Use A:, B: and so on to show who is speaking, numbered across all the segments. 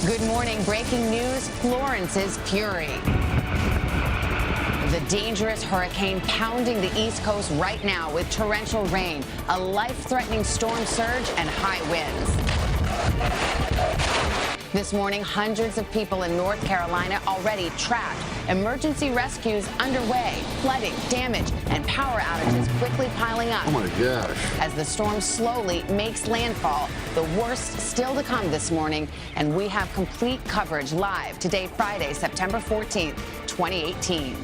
A: Good morning. Breaking news, Florence's fury. The dangerous hurricane pounding the East Coast right now with torrential rain, a life-threatening storm surge, and high winds. This morning, hundreds of people in North Carolina already trapped. Emergency rescues underway. Flooding, damage, and power outages quickly piling up.
B: Oh my gosh.
A: As the storm slowly makes landfall, the worst still to come this morning, and we have complete coverage live today, Friday, September 14th, 2018.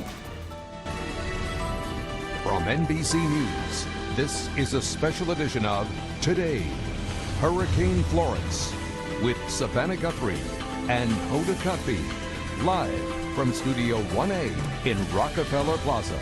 C: From NBC News, this is a special edition of Today, Hurricane Florence, with Savannah Guthrie and Hoda Kotb, live from Studio 1A in Rockefeller Plaza.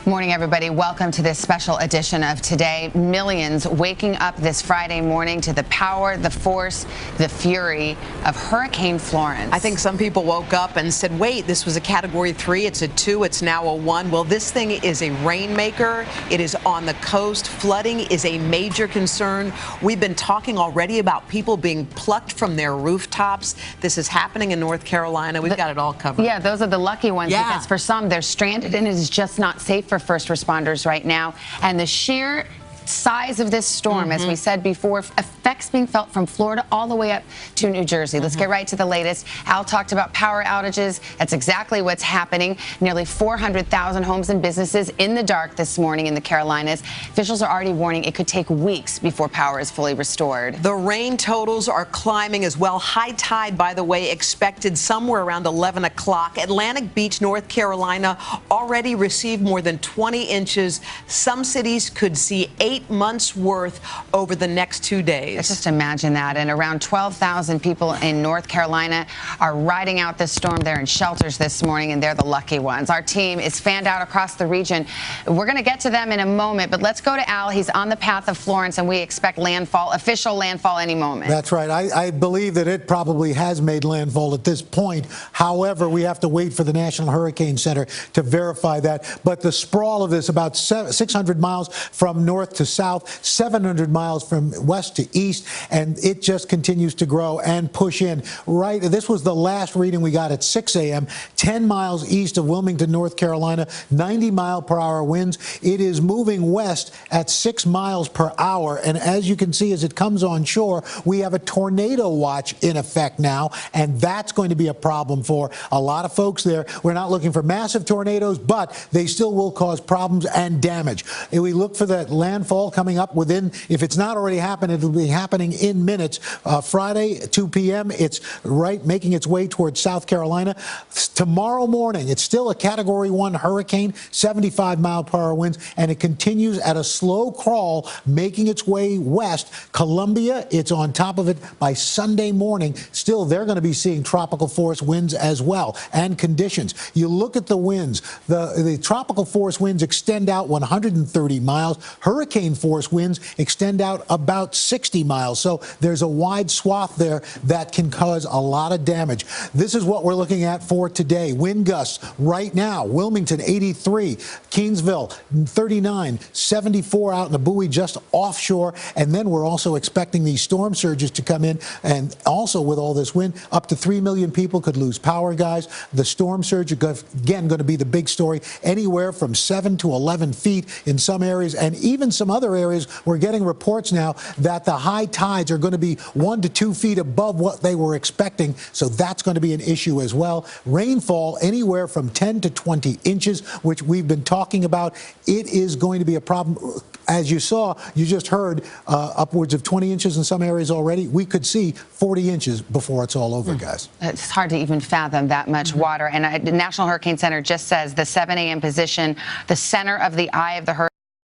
A: Morning, everybody. Welcome to this special edition of Today. Millions waking up this Friday morning to the power, the force, the fury of Hurricane Florence.
D: I think some people woke up and said, wait, this was a Category 3, it's a 2, it's now a 1. Well, this thing is a rainmaker. It is on the coast. Flooding is a major concern. We've been talking already about people being plucked from their rooftops. This is happening in North Carolina. We've got it all covered.
A: Yeah, those are the lucky ones because for some, they're stranded and it is just not safe for first responders right now. And the sheer size of this storm, as we said before, effects being felt from Florida all the way up to New Jersey. Let's get right to the latest. Al talked about power outages. That's exactly what's happening. Nearly 400,000 homes and businesses in the dark this morning in the Carolinas. Officials are already warning it could take weeks before power is fully restored.
D: The rain totals are climbing as well. High tide, by the way, expected somewhere around 11 o'clock. Atlantic Beach, North Carolina, already received more than 20 inches. Some cities could see 8 months worth over the next 2 days.
A: Let's just imagine that. And around 12,000 people in North Carolina are riding out this storm. They're in shelters this morning, and they're the lucky ones. Our team is fanned out across the region. We're going to get to them in a moment, but let's go to Al. He's on the path of Florence, and we expect landfall, official landfall any moment.
E: That's right. I believe that it probably has made landfall at this point. However, we have to wait for the National Hurricane Center to verify that. But the sprawl of this, about 600 miles from north to south, 700 miles from west to east, and it just continues to grow and push in. Right, this was the last reading we got at 6 a.m., 10 miles east of Wilmington, North Carolina, 90-mile-per-hour winds. It is moving west at 6 miles per hour, and as you can see, as it comes on shore, we have a tornado watch in effect now, and that's going to be a problem for a lot of folks there. We're not looking for massive tornadoes, but they still will cause problems and damage. And we look for that landfall coming up within, if it's not already happened, it'll be happening in minutes. Friday, 2 p.m., it's making its way towards South Carolina. Tomorrow morning, it's still a Category 1 hurricane, 75-mile-per-hour winds, and it continues at a slow crawl, making its way west. Columbia, it's on top of it by Sunday morning. Still, they're going to be seeing tropical force winds as well, and conditions. You look at the winds. The tropical force winds extend out 130 miles. Hurricane force winds extend out about 60 miles. So there's a wide swath there that can cause a lot of damage. This is what we're looking at for today. Wind gusts right now. Wilmington, 83. Keensville, 39. 74 out in the buoy just offshore. And then we're also expecting these storm surges to come in. And also with all this wind, up to 3 million people could lose power, guys. The storm surge, again, going to be the big story. Anywhere from 7 to 11 feet in some areas, and even some other areas, we're getting reports now that the high tides are going to be 1 to 2 feet above what they were expecting. So that's going to be an issue as well. Rainfall anywhere from 10 to 20 inches, which we've been talking about. It is going to be a problem. As you saw, you just heard upwards of 20 inches in some areas already. We could see 40 inches before it's all over, guys.
A: It's hard to even fathom that much water. And the National Hurricane Center just says the 7 a.m. position, the center of the eye of the hurricane.